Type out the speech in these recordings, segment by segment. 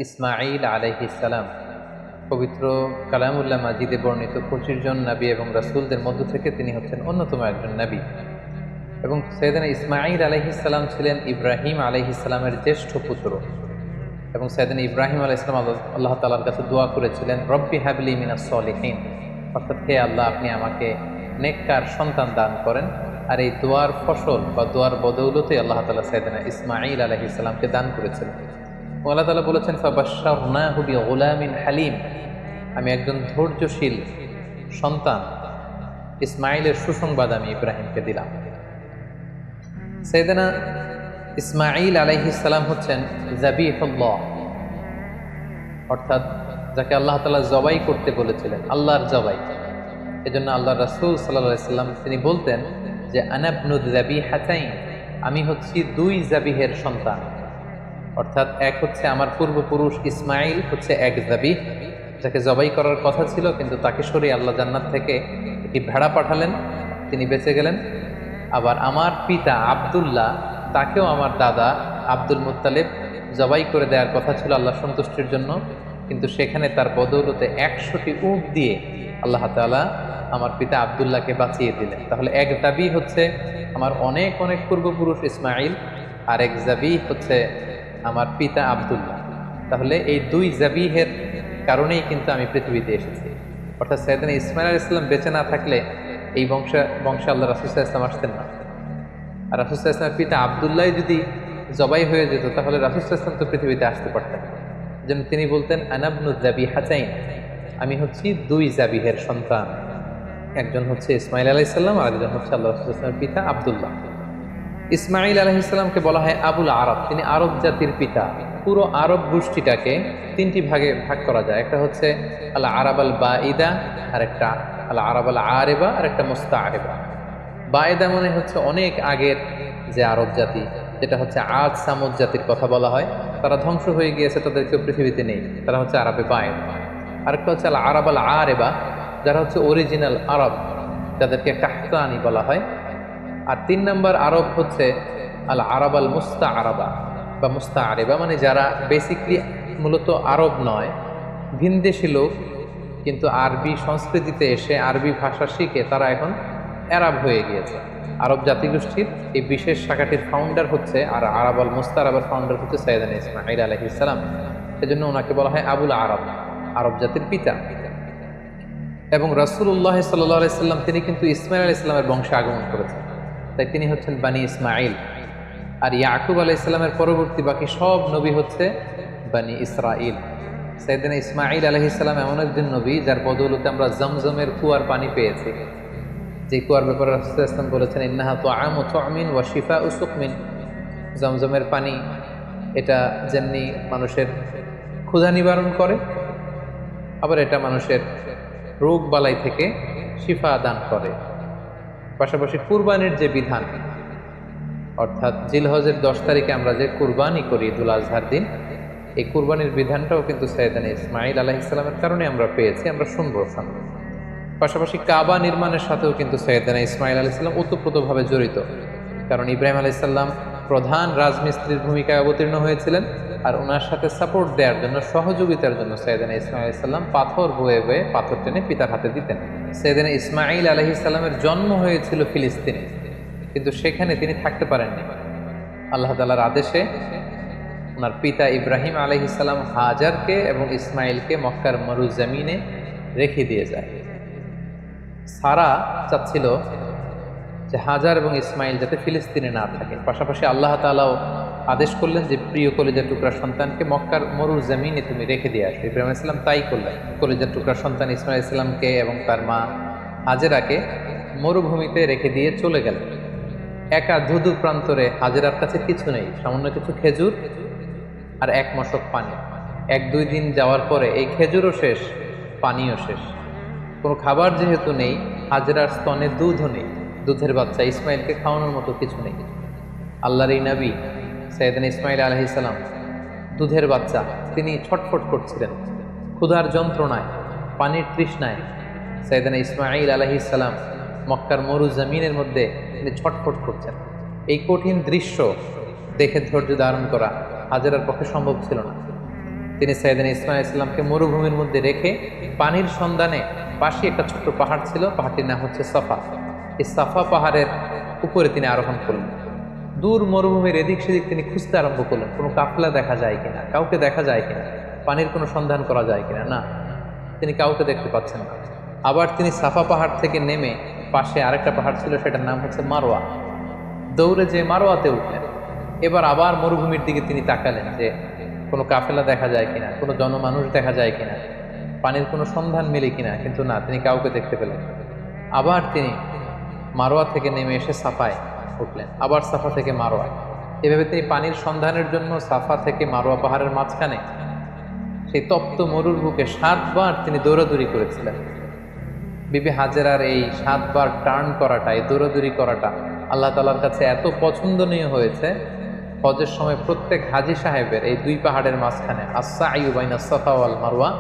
ইসমাঈল আলাইহিস সালাম পবিত্র কালামুল্লাহ মাজিদে বর্ণিত 25 জন নবী এবং রাসূলদের মধ্য থেকে তিনি হচ্ছেন অন্যতম একজন নবী। এবং সাইয়েদনা ইসমাঈল আলাইহিস সালাম ছিলেন ইব্রাহিম আলাইহিস সালামের জ্যেষ্ঠ পুত্র। এবং সাইয়েদনা ইব্রাহিম আলাইহিস সালাম আল্লাহ তাআলার কাছে দোয়া করেছিলেন, রব্বি হাবলি মিনাস সলিহিন, অর্থাৎ হে আল্লাহ, আপনি আমাকে নেককার সন্তান দান করেন। আর এই দোয়ার ফসল বা দোয়ার বদৌলতে আল্লাহ তাআলা সাইয়েদনা ইসমাঈল আলাইহিস সালামকে দান করেছিলেন। আল্লাহ তাআলা বলেছেন, ফাবাশশারনাহু বিগুলামিন হালিম, আমি একজন ধৈর্যশীল সন্তান ইসমাঈলের সুসংবাদ আমি ইব্রাহিমকে দিলাম। সাইয়েদনা ইসমাঈল আলাইহিস সালাম হচ্ছেন যাবিহুল্লাহ, অর্থাৎ যাকে আল্লাহ তাআলা জবাই করতে বলেছিলেন, আল্লাহর জবাই। এজন্য আল্লাহর রাসূল সাল্লাল্লাহু আলাইহি সাল্লাম তিনি বলতেন যে আনা ইবনু যাবিহাতাইন, আমি হচ্ছি দুই যাবিহের সন্তান। অর্থাৎ এক হচ্ছে আমার পূর্বপুরুষ ইসমাঈল হচ্ছে এক যাবিহ, যাকে জবাই করার কথা ছিল, কিন্তু তাকে সরিয়ে আল্লাহ জান্নাত থেকে একটি ভেড়া পাঠালেন, তিনি বেঁচে গেলেন। আবার আমার পিতা আব্দুল্লাহ, তাকেও আমার দাদা আব্দুল মুত্তালিব জবাই করে দেওয়ার কথা ছিল আল্লাহ সন্তুষ্টির জন্য, কিন্তু সেখানে তার বদৌলতে 100টি উট দিয়ে আল্লাহ তাআলা আমার পিতা আব্দুল্লাহকে বাঁচিয়ে দিলেন। তাহলে এক যাবিহ হচ্ছে আমার অনেক অনেক পূর্বপুরুষ ইসমাঈল, আর এক যাবিহ হচ্ছে আমার পিতা আব্দুল্লাহ। তাহলে এই দুই যাবিহের কারণেই কিন্তু আমি পৃথিবীতে এসেছি। অর্থাৎ সাইয়েদনা ইসমাঈল আলাইহিস সালাম বেঁচে না থাকলে এই বংশে আল্লাহ রাসূল সাল্লাল্লাহু আলাইহি ওয়াসাল্লাম আসতেন না। আর রাসূল সাল্লাল্লাহু আলাইহি ওয়াসাল্লামের পিতা আব্দুল্লাহ যদি জবাই হয়ে যেত, তাহলে রাসূল সাল্লাল্লাহু আলাইহি ওয়াসাল্লাম তো পৃথিবীতে আসতে পারতেন না। যেন তিনি বলতেন, আনা ইবনু যাবিহাতাইন, আমি হচ্ছি দুই যাবিহের সন্তান। একজন হচ্ছে ইসমাঈল আলাইহিস সালাম, আর একজন হচ্ছে আল্লাহ রাসূল সাল্লাল্লাহু আলাইহি ওয়াসাল্লামের পিতা আব্দুল্লাহ। ইসমাঈল আলাইহিস সালামকে বলা হয় আবুল আরব, তিনি আরব জাতির পিতা। পুরো আরব গোষ্ঠীটাকে তিনটি ভাগে ভাগ করা যায়, একটা হচ্ছে আল আরাব আল বাঈদা, আর একটা আল আরাব আল আরিবা, আর একটা মুস্তাআরিবা। বাঈদা মানে হচ্ছে অনেক আগের যে আরব জাতি, যেটা হচ্ছে আদ সামুদ জাতির কথা বলা হয়, তারা ধ্বংস হয়ে গিয়েছে, তাদের কেউ পৃথিবীতে নেই, তারা হচ্ছে আরবে বাঈদ। আরেকটা হচ্ছে আল আরাব আল আরিবা, যারা হচ্ছে অরিজিনাল আরব, যাদেরকে কাহতানি বলা হয়। আর 3 নম্বর আরব হচ্ছে আল আরাব আল মুস্তাআরাবা বা মুস্তাআরিবা, মানে যারা বেসিকলি মূলত আরব নয়, ভিনদেশী লোক, কিন্তু আরবি সংস্কৃতিতে এসে আরবি ভাষা শিখে তারা এখন আরব হয়ে গিয়েছে। আরব জাতিগোষ্ঠীর এই বিশেষ শাখাটির ফাউন্ডার হচ্ছে, আর আরাব আল মুস্তাআরাবার ফাউন্ডার হচ্ছে সাইয়েদনা ইসমাঈল আলাইহিস সালাম। এজন্য ওনাকে বলা হয় আবুল আরব, আরব জাতির পিতা। এবং রাসূলুল্লাহ সাল্লাল্লাহু আলাইহি সাল্লাম তিনি কিন্তু ইসমাঈল আলাইহিস সালামের বংশে আগমন করেছেন, তাই তিনি হচ্ছেন বানি ইসমাঈল। আর ইয়াকুব আলাইহিস সালামের পরবর্তী বাকি সব নবী হচ্ছে বানি ইসরাঈল। সাইয়েদনা ইসমাঈল আলাইহিস সালাম এমন একজন নবী যার বদৌলতে আমরা জমজমের কুয়ার পানি পেয়েছি, যে কুয়ার ব্যাপারে রাসূল সাল্লাল্লাহু আলাইহি ওয়াসাল্লাম বলেছেন, ইন্নাহা তুআমু তুমিন ওয়া শিফাউ সুকমিন। জমজমের পানি এটা যেমনি মানুষের ক্ষুধা নিবারণ করে, আবার এটা মানুষের রোগ বালাই থেকে শিফা দান করে। পাশাপাশি কুরবানির যে বিধান, অর্থাৎ জিলহজের 10 তারিখে আমরা যে কুরবানি করি ঈদুল আজহার দিন, এই কুরবানির বিধানটাও কিন্তু সাইয়েদনা ইসমাঈল আলাইহিস সালামের কারণে আমরা পেয়েছি, আমরা শুনবো সামনে। পাশাপাশি কাবা নির্মাণের সাথেও কিন্তু সাইয়েদনা ইসমাঈল আলাইহিস সালাম ওতপ্রোতভাবে জড়িত, কারণ ইব্রাহিম আলাইহিস সালাম প্রধান রাজমিস্ত্রির ভূমিকায় অবতীর্ণ হয়েছিলেন, আর ওনার সাথে সাপোর্ট দেওয়ার জন্য, সহযোগিতার জন্য সাইয়েদনা ইসমাঈল আলাইহিস সালাম পাথর বয়ে বয়ে পাথর টেনে পিতার হাতে দিতেন। সাইয়েদনা ইসমাঈল আলাইহিস সালামের জন্ম হয়েছিল ফিলিস্তিনে, কিন্তু সেখানে তিনি থাকতে পারেননি। আল্লাহ তাআলার আদেশে ওনার পিতা ইব্রাহিম আলাইহিস সালাম হাজারকে এবং ইসমাঈলকে মক্কার মরুজমিনে রেখে দিয়ে যায়। সারা চাচ্ছিল যে হাজার এবং ইসমাঈল যাতে ফিলিস্তিনে না থাকে। পাশাপাশি আল্লাহ তাআলাও আদেশ করলেন যে প্রিয় কলিজার টুকরা সন্তানকে মক্কার মরুজমিনে তুমি রেখে দিয়ে আসো। ইব্রাহিম আলাইহিস সালাম তাই করলেন, কলিজার টুকরা সন্তান ইসমাঈল আলাইহিস সালামকে এবং তার মা হাজেরাকে মরুভূমিতে রেখে দিয়ে চলে গেলেন। একা ধুধু প্রান্তরে, হাজেরার কাছে কিছু নেই, সামান্য কিছু খেজুর আর 1 মশক পানি। 1-2 দিন যাওয়ার পরে এই খেজুরও শেষ, পানিও শেষ, কোনো খাবার যেহেতু নেই, হাজেরার স্তনে দুধও নেই, দুধের বাচ্চা ইসমাঈলকে খাওয়ানোর মতো কিছু নেই। আল্লাহর এই নবী সাইয়েদনা ইসমাঈল আলাইহিস সালাম দুধের বাচ্চা, তিনি ছটফট করছিলেন ক্ষুধার যন্ত্রণায়, পানির তৃষ্ণায়। সাইয়েদনা ইসমাঈল আলাইহিস সালাম মক্কার মরুজমিনের মধ্যে তিনি ছটফট করছেন। এই কঠিন দৃশ্য দেখে ধৈর্য ধারণ করা হাজেরার পক্ষে সম্ভব ছিল না। তিনি সাইয়েদনা ইসমাঈল আলাইহিস সালামকে মরুভূমির মধ্যে রেখে পানির সন্ধানে পাশে একটা ছোট্ট পাহাড় ছিল, পাহাড়টির নাম হচ্ছে সাফা। এই সাফা পাহাড়ের উপরে তিনি আরোহণ করলেন। দূর মরুভূমির এদিক সেদিক তিনি খুঁজতে আরম্ভ করলেন, কোনো কাফেলা দেখা যায় কিনা, কাউকে দেখা যায় কিনা, পানির কোনো সন্ধান করা যায় কিনা। না, তিনি কাউকে দেখতে পাচ্ছেন না। আবার তিনি সাফা পাহাড় থেকে নেমে পাশে আরেকটা পাহাড় ছিল, সেটার নাম হচ্ছে মারওয়া। দৌড়ে যে মারওয়াতে উঠলেন। এবার আবার মরুভূমির দিকে তিনি তাকালেন যে কোনো কাফেলা দেখা যায় কিনা, কোনো জনমানুষ দেখা যায় কিনা, পানির কোনো সন্ধান মেলে কিনা, কিন্তু না, তিনি কাউকে দেখতে পেলেন। আবার তিনি মারোয়া থেকে নেমে এসে সাফায় উঠলেন, আবার সাফা থেকে মারোয়া। এভাবে তিনি পানির সন্ধানের জন্য সাফা থেকে মারোয়া পাহাড়ের মাঝখানে সেই তপ্ত মরুর বুকে 7 বার তিনি দৌড়াদৌড়ি করেছিলেন। বিবি হাজেরার এই 7 বার টার্ন করাটা, এই দৌড়াদৌড়ি করাটা আল্লাহ তাআলার কাছে এত পছন্দনীয় হয়েছে, হজের সময় প্রত্যেক হাজী সাহেবের এই 2 পাহাড়ের মাঝখানে আস-সা'য়ু বাইনা সাফা ওয়াল মারওয়া,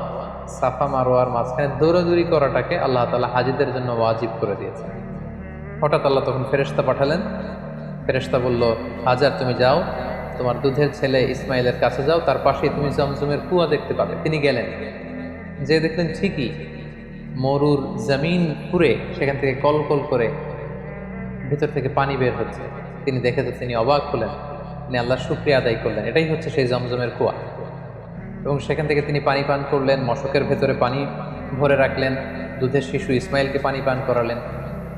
সাফা মারওয়ার মাঝখানে দৌড়াদৌড়ি করাটাকে আল্লাহ তাআলা হাজীদের জন্য ওয়াজিব করে দিয়েছেন। হঠাৎ আল্লাহ তখন ফেরেশতা পাঠালেন। ফেরেশতা বলল, হাজার তুমি যাও, তোমার দুধের ছেলে ইসমাইলের কাছে যাও, তার পাশেই তুমি জমজমের কুয়া দেখতে পাবে। তিনি গেলেন, যে দেখলেন ঠিকই মরুর জমিন পুড়ে সেখান থেকে কলকল করে ভিতর থেকে পানি বের হচ্ছে। তিনি দেখে তো তিনি অবাক হলেন, তিনি আল্লাহর শুকরিয়া আদায় করলেন। এটাই হচ্ছে সেই জমজমের কুয়া। এবং সেখান থেকে তিনি পানি পান করলেন, মশকের ভেতরে পানি ভরে রাখলেন, দুধের শিশু ইসমাইলকে পানি পান করালেন।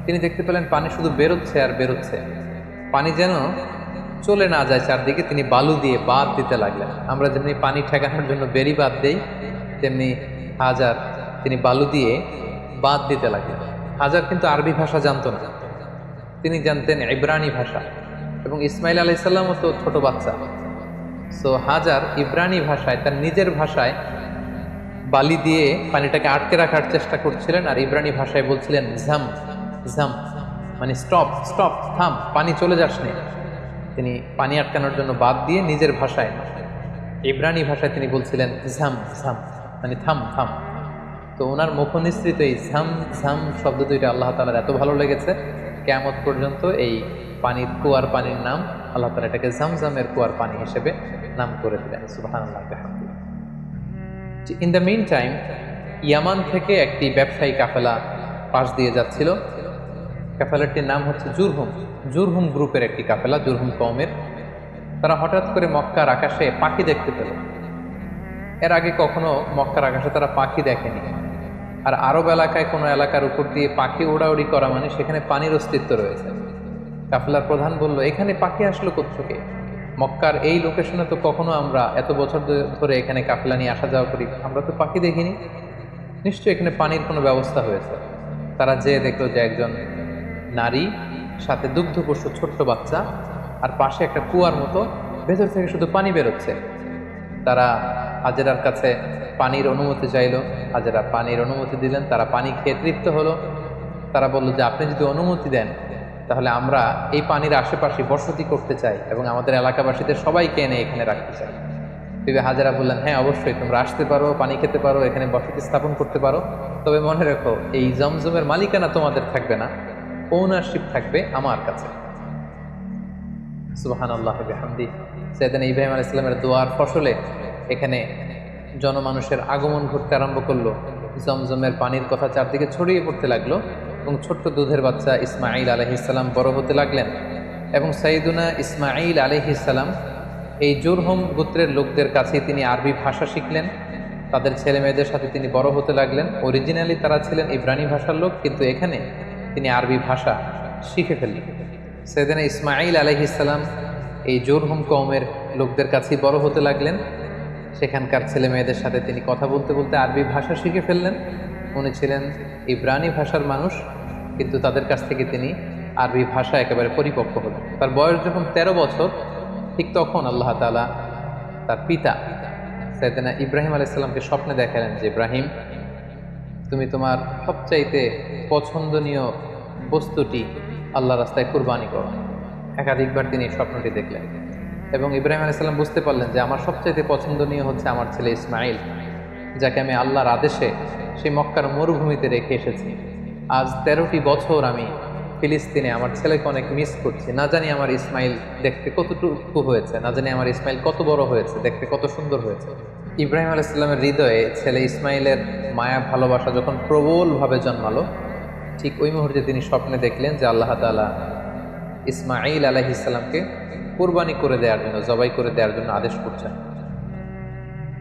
তিনি দেখতে পেলেন পানি শুধু বেরোচ্ছে আর বেরোচ্ছে, পানি যেন চলে না যায় চারদিকে। তিনি বালু দিয়ে বাঁধ দিতে লাগলেন। আমরা যেমনি পানি ঠেকানোর জন্য বেরি বাঁধ দেই, তেমনি হাজার তিনি বালু দিয়ে বাঁধ দিতে লাগলেন। হাজার কিন্তু আরবি ভাষা জানতো না, তিনি জানতেন ইব্রানি ভাষা, এবং ইসমাইল আলাইহিস সালামও তো ছোট বাচ্চা। সো হাজার ইব্রানি ভাষায়, তার নিজের ভাষায় বালি দিয়ে পানিটাকে আটকে রাখার চেষ্টা করছিলেন, আর ইব্রানি ভাষায় বলছিলেন ঝাম ঝাম, মানে স্টপ স্টপ, থাম, পানি চলে যাস নে। তিনি পানি আটকানোর জন্য বাদ দিয়ে নিজের ভাষায়, ইব্রানি ভাষায় তিনি বলছিলেন ঝাম ঝাম, মানে থাম থাম। তো ওনার মুখনিসৃত এই ঝাম ঝাম শব্দ দুইটা আল্লাহ তাআলার এত ভালো লেগেছে, কিয়ামত পর্যন্ত এই পানির কুয়ার পানির নাম আল্লাহ তাআলা এটাকে জামজামের কুয়ার পানি হিসেবে নাম করে দিলেন। সুবহানাল্লাহ। ইন দ্য মিন টাইম ইয়ামান থেকে একটি ব্যবসায়ী কাফেলা পাশ দিয়ে যাচ্ছিল। কাফেলাটির নাম হচ্ছে জুরহুম। জুরহুম গ্রুপের একটি কাফেলা, জুরহুম কওমের। তারা হঠাৎ করে মক্কার আকাশে পাখি দেখতে পেল। এর আগে কখনো মক্কার আকাশে তারা পাখি দেখেনি। আর আরব এলাকায় কোনো এলাকার উপর দিয়ে পাখি উড়াউড়ি করা মানে সেখানে পানির অস্তিত্ব রয়েছে। কাফেলার প্রধান বলল, এখানে পাখি আসলো কোত্থেকে? মক্কার এই লোকেশনে তো কখনো আমরা এত বছর ধরে এখানে কাফেলা নিয়ে আসা যাওয়া করি, আমরা তো পাখি দেখিনি, নিশ্চয়ই এখানে পানির কোনো ব্যবস্থা হয়েছে। তারা যেয়ে দেখলো যে একজন নারী, সাথে দুগ্ধপোষ্য ছোট্ট বাচ্চা, আর পাশে একটা কুয়ার মতো, ভেতর থেকে শুধু পানি বেরোচ্ছে। তারা হাজেরার কাছে পানির অনুমতি চাইল। হাজেরা পানির অনুমতি দিলেন। তারা পানি খেয়ে তৃপ্ত হলো। তারা বলল যে আপনি যদি অনুমতি দেন তাহলে আমরা এই পানির আশেপাশে বসতি করতে চাই এবং আমাদের এলাকাবাসীদের সবাইকে এনে এখানে রাখতে চাই। বিবি হাজেরা বললেন, হ্যাঁ অবশ্যই, তোমরা আসতে পারো, পানি খেতে পারো, এখানে বসতি স্থাপন করতে পারো, তবে মনে রেখো এই জমজমের মালিকানা তোমাদের থাকবে না, ওনারশিপ থাকবে আমার কাছে। সুবহানাল্লাহ বিহামদি। সাইয়েদনা ইব্রাহিম আলাইহিস সালামের দোয়ার ফসলে এখানে জনমানুষের আগমন ঘটতে আরম্ভ করলো। জমজমের পানির কথা চারদিকে ছড়িয়ে পড়তে লাগলো এবং ছোট্ট দুধের বাচ্চা ইসমাঈল আলাইহিস সালাম বড় হতে লাগলেন। এবং সাইয়েদনা ইসমাঈল আলাইহিস সালাম এই জুরহুম গোত্রের লোকদের কাছেই তিনি আরবি ভাষা শিখলেন। তাদের ছেলে মেয়েদের সাথে তিনি বড় হতে লাগলেন। অরিজিনালি তারা ছিলেন ইব্রানি ভাষার লোক, কিন্তু এখানে তিনি আরবি ভাষা শিখে ফেললেন। সাইয়েদনা ইসমাঈল আলাইহিস সালাম এই জুরহুম কওমের লোকদের কাছেই বড় হতে লাগলেন। সেখানকার ছেলে মেয়েদের সাথে তিনি কথা বলতে বলতে আরবি ভাষা শিখে ফেললেন। উনি ছিলেন ইব্রানি ভাষার মানুষ, কিন্তু তাদের কাছ থেকে তিনি আরবি ভাষা একেবারে পরিপক্ক হলেন। তার বয়স যখন 13 বছর, ঠিক তখন আল্লাহ তাআলা তার পিতা সাইয়েদনা ইব্রাহিম আলাইহিস সালামকে স্বপ্নে দেখালেন যে ইব্রাহিম, তুমি তোমার সবচাইতে পছন্দনীয় বস্তুটি আল্লাহর রাস্তায় কুরবানি করো। একাধিকবার তিনি স্বপ্নটি দেখলেন এবং ইব্রাহিম আলাইহিস সালাম বুঝতে পারলেন যে আমার সবচাইতে পছন্দনীয় হচ্ছে আমার ছেলে ইসমাঈল, যাকে আমি আল্লাহর আদেশে সেই মক্কার মরুভূমিতে রেখে এসেছি। আজ 13টি বছর আমি ফিলিস্তিনে আমার ছেলেকে অনেক মিস করছি। না জানি আমার ইসমাইল দেখতে কতটুকু হয়েছে, না জানি আমার ইসমাইল কত বড় হয়েছে, দেখতে কত সুন্দর হয়েছে। ইব্রাহিম আলাইহিস সালামের হৃদয়ে ছেলে ইসমাইলের মায়া ভালোবাসা যখন প্রবলভাবে জন্মালো, ঠিক ওই মুহূর্তে তিনি স্বপ্নে দেখলেন যে আল্লাহ তাআলা ইসমাঈল আলাইহিস সালামকে কুরবানি করে দেওয়ার জন্য, জবাই করে দেওয়ার জন্য আদেশ করছেন।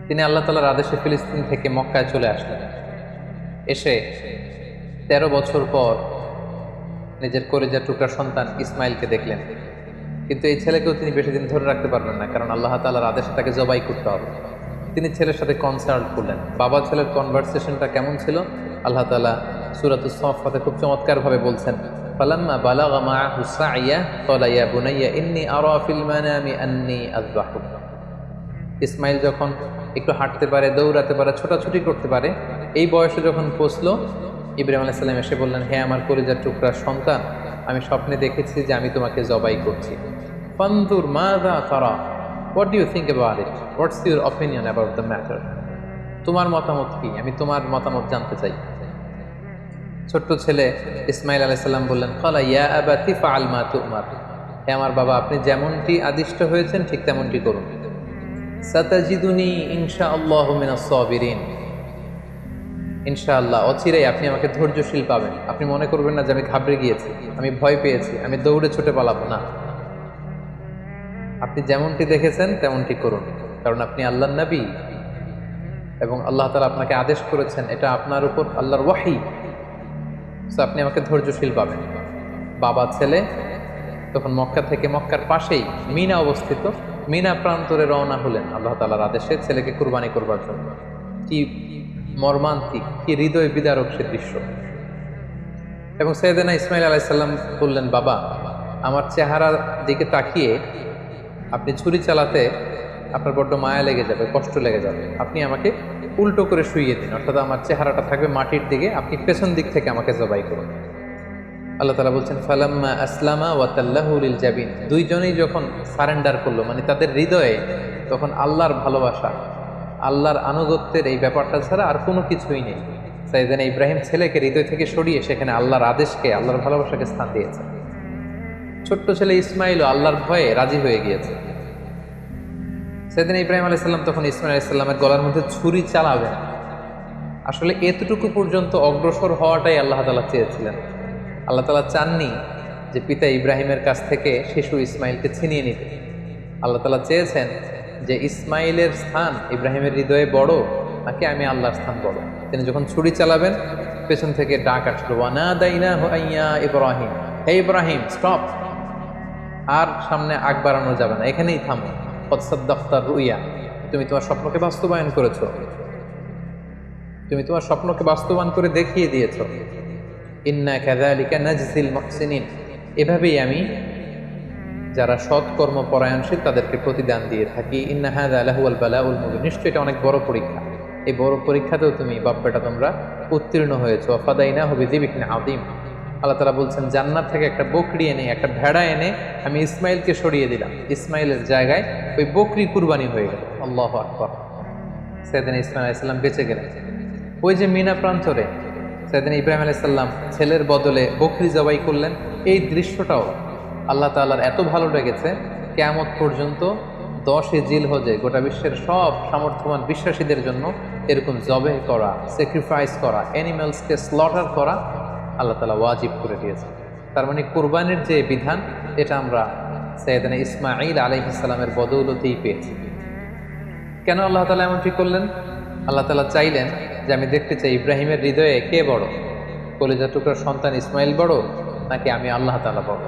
তিনি আল্লাহ তাআলার আদেশে ফিলিস্তিন থেকে মক্কায় চলে আসলেন। এসে 13 বছর পর নিজের কলিজার টুকরা সন্তান ইসমাইলকে দেখলেন, কিন্তু এই ছেলেকেও তিনি বেশি দিন ধরে রাখতে পারবেন না, কারণ আল্লাহ তাআলার আদেশে তাকে জবাই করতে হবে। তিনি ছেলের সাথে কনসাল্ট করলেন। বাবা ছেলের কনভারসেশনটা কেমন ছিল আল্লাহ তাআলা সূরাতুস সাফফাতে খুব চমৎকারভাবে বলছেন, ফালাম্মা বালাগা মাআহু সাইয়া ক্বালা ইয়া বুনাইয়া ইন্নী আরা ফিল মানামি আন্নী আযবাহুক। ইসমাইল যখন একটু হাঁটতে পারে, দৌড়াতে পারে, ছোটাছুটি করতে পারে, এই বয়সে যখন পৌঁছলো, ইব্রাহিম আলাইহিস সালাম এসে বললেন, হে আমার কলিজার টুকরা সন্তান, আমি স্বপ্নে দেখেছি যে আমি তোমাকে জবাই করছি। ফানজুর মাযা তারা, what do you think about it, what's your opinion about the matter, তোমার মতামত কি, আমি তোমার মতামত জানতে চাই। ছোট্ট ছেলে ইসমাইল আলাইহিস সালাম বললেন, ক্বালা ইয়া আবাতি ফাআল মা তু'মার, হে আমার বাবা, আপনি যেমনটি আদিষ্ট হয়েছেন ঠিক তেমনটি করুন। সাতাজিদুনি ইনশাআল্লাহু মিনাস সাবিরিন, ইনশাআল্লাহ অচিরেই আপনি আমাকে ধৈর্যশীল পাবেন। আপনি মনে করবেন না যে আমি ঘাবড়ে গিয়েছি, আমি ভয় পেয়েছি, আমি দৌড়ে ছুটে পালাবো না। আপনি যেমনটি দেখেছেন তেমনটি করুন, কারণ আপনি আল্লাহর নবী এবং আল্লাহ তাআলা আপনাকে আদেশ করেছেন, এটা আপনার উপর আল্লাহর ওয়াহী। সো আপনি আমাকে ধৈর্যশীল পাবেন। বাবা ছেলে তখন মক্কা থেকে, মক্কার পাশেই মিনা অবস্থিত, মিনা প্রান্তরে রওনা হলেন আল্লাহ তাআলার আদেশে ছেলেকে কুরবানি করবার জন্য। কি মর্মান্তিক, কি হৃদয় বিদারক সে দৃশ্য। এবং সাইয়েদনা ইসমাইল আলাইহিস সালাম বললেন, বাবা, আমার চেহারার দিকে তাকিয়ে আপনি ছুরি চালাতে আপনার বড্ড মায়া লেগে যাবে, কষ্ট লেগে যাবে, আপনি আমাকে উল্টো করে শুইয়ে দিন, অর্থাৎ আমার চেহারাটা থাকবে মাটির দিকে, আপনি পেছন দিক থেকে আমাকে জবাই করুন। আল্লাহ তাআলা বলছেন, ফালাম্মা আসলামা ওয়া তাল্লাহু লিল জাবিন, দুইজনেই যখন সারেন্ডার করলো, মানে তাদের হৃদয়ে তখন আল্লাহর ভালোবাসা, আল্লাহর আনুগত্যের এই ব্যাপারটা ছাড়া আর কোনো কিছুই নেই। সাইয়েদনা ইব্রাহিম ছেলেকে হৃদয় থেকে সরিয়ে সেখানে আল্লাহর আদেশকে, আল্লাহর ভালোবাসাকে স্থান দিয়েছে। ছোট্ট ছেলে ইসমাইলও আল্লাহর ভয়ে রাজি হয়ে গিয়েছে। সাইয়েদনা ইব্রাহিম আলাইহিস সালাম তখন ইসমাইল আলাইহিস সালামের গলার মধ্যে ছুরি চালাবেন। আসলে এতটুকু পর্যন্ত অগ্রসর হওয়াটাই আল্লাহ তাআলা চেয়েছিলেন। আল্লাহ তাআলা চাননি যে পিতা ইব্রাহিমের কাছ থেকে শিশু ইসমাইলকে ছিনিয়ে নিতে। আল্লাহ তাআলা চেয়েছেন যে ইসমাইলের স্থান ইব্রাহিমের হৃদয়ে বড় নাকি আমি আল্লাহর স্থান বড়। তিনি যখন ছুরি চালাবেন, পেছন থেকে ডাক আসলো, ওয়ানাদাইনাহু আইয়া ইব্রাহিম, হে ইব্রাহিম স্টপ, আর সামনে আগ বাড়ানো যাবে না, এখানেই থামো। কদ সাদ্দাকতা রুইয়া, তুমি তোমার স্বপ্নকে বাস্তবায়ন করেছো, তুমি তোমার স্বপ্নকে বাস্তবায়ন করে দেখিয়ে দিয়েছো। ইন্না কাযালিকা নাজজিল মুহসিনিন, এভাবেই আমি যারা সৎকর্ম পরায়ণশীল তাদেরকে প্রতিদান দিয়ে থাকি। ইন্না হাযা লাহুয়াল বালাউল মুবিন, নিশ্চয়ই এটা অনেক বড় পরীক্ষা, এই বড় পরীক্ষাতেও তুমি বাপ্পাটা তোমরা উত্তীর্ণ হয়েছো। ফাদাইনাহু বিযিবহিন আযীম, আল্লাহ তাআলা বলছেন, জান্নাত থেকে একটা বকরি এনে, একটা ভেড়া এনে আমি ইসমাইলকে সরিয়ে দিলাম, ইসমাইলের জায়গায় ওই বকরি কুরবানি হয়ে গেল। আল্লাহু আকবার। সাইয়েদনা ইসমাইল আলাইহিস সালাম বেঁচে গেলেন। ওই যে মিনা প্রান্তরে সাইয়েদনা ইব্রাহিম আলাইহিস সালাম ছেলের বদলে বকরি জবাই করলেন, এই দৃশ্যটাও আল্লাহ তাআলার এত ভালো লেগেছে, কিয়ামত পর্যন্ত 10 জিলহজে গোটা বিশ্বের সব সামর্থ্যবান বিশ্বাসীদের জন্য এরকম জবেহ করা, স্যাক্রিফাইস করা, অ্যানিমালসকে স্লটার করা আল্লাহ তাআলা ওয়াজিব করে দিয়েছে। তার মানে কুরবানির যে বিধান, এটা আমরা সাইয়েদনা ইসমাঈল আলাইহিস সালামের বদৌলতেই পেয়েছি। কেন আল্লাহ তাআলা এমনটি করলেন? আল্লাহ তাআলা চাইলেন যে আমি দেখতে চাই ইব্রাহিমের হৃদয়ে কে বড়, কলিজার টুকরার সন্তান ইসমাইল বড় নাকি আমি আল্লাহ তাআলা বড়।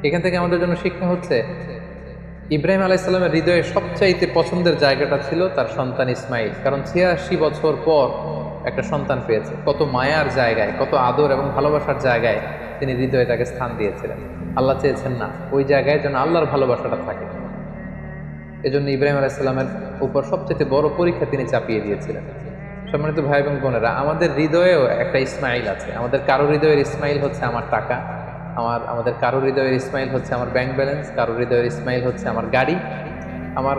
এখান থেকে আমাদের জন্য শিক্ষা হচ্ছে, ইব্রাহিম আলাইহিস সালামের হৃদয়ে সবচাইতে পছন্দের জায়গাটা ছিল তার সন্তান ইসমাইল, কারণ 86 বছর পর একটা সন্তান পেয়েছে। কত মায়ার জায়গায়, কত আদর এবং ভালোবাসার জায়গায় তিনি হৃদয়টাকে স্থান দিয়েছিলেন। আল্লাহ চেয়েছেন না, ওই জায়গায় যেন আল্লাহর ভালোবাসাটা থাকে। এজন্য ইব্রাহিম আলাইহিস সালামের উপর সবচেয়ে বড় পরীক্ষা তিনি চাপিয়ে দিয়েছিলেন। সম্মানিত ভাই এবং বোনেরা, আমাদের হৃদয়েও একটা ইসমাইল আছে। আমাদের কারো হৃদয়ের ইসমাইল হচ্ছে আমার টাকা, আমাদের কারো হৃদয়ের ইসমাইল হচ্ছে আমার ব্যাংক ব্যালেন্স, কারো হৃদয়ের ইসমাইল হচ্ছে আমার গাড়ি,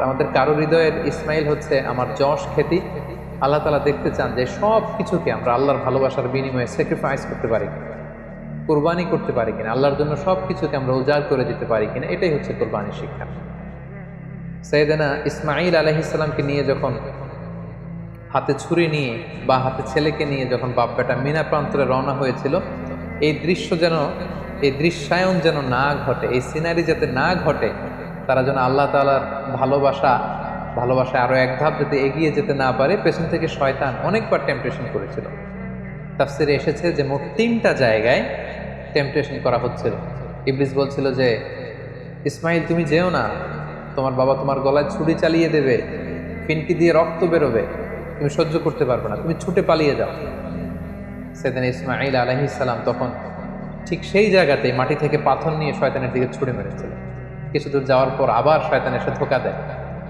আমাদের কারো হৃদয়ের ইসমাইল হচ্ছে আমার যশ খ্যাতি। আল্লাহ তাআলা দেখতে চান যে সব কিছুকে আমরা আল্লাহর ভালোবাসার বিনিময়ে স্যাক্রিফাইস করতে পারি কিনা, কুরবানি করতে পারি কিনা, আল্লাহর জন্য সব কিছুকে আমরা উজাড় করে দিতে পারি কিনা। এটাই হচ্ছে কুরবানির শিক্ষা। সাইয়েদনা ইসমাঈল আলাইহিস সালামকে নিয়ে যখন হাতে ছুরি নিয়ে বা হাতে ছেলেকে নিয়ে যখন বাপ বেটা মিনা প্রান্তরে রওনা হয়েছিল, এই দৃশ্য যেন, এই দৃশ্যায়ন যেন না ঘটে, এই সিনারি যাতে না ঘটে, তারা যেন আল্লাহ তাআলার ভালোবাসায় আরো এক ধাপ যাতে এগিয়ে যেতে না পারে, পেছন থেকে শয়তান অনেকবার টেম্পটেশন করেছিল। তাফসিরে এসেছে যে মোট 3টা জায়গায় টেম্পটেশন করা হচ্ছিল। ইবলিস বলছিল যে ইসমাইল তুমি যেও না, তোমার বাবা তোমার গলায় ছুরি চালিয়ে দেবে, ফিনকি দিয়ে রক্ত বেরোবে, তুমি সহ্য করতে পারবে না, তুমি ছুটে পালিয়ে যাও। সেদিন ইসমাঈল আলাইহিস সালাম তখন ঠিক সেই জায়গাতেই মাটি থেকে পাথর নিয়ে শয়তানের দিকে ছুড়ে মেরেছিল। কিছু দূর যাওয়ার পর আবার শয়তান এসে ধোঁকা দেয়।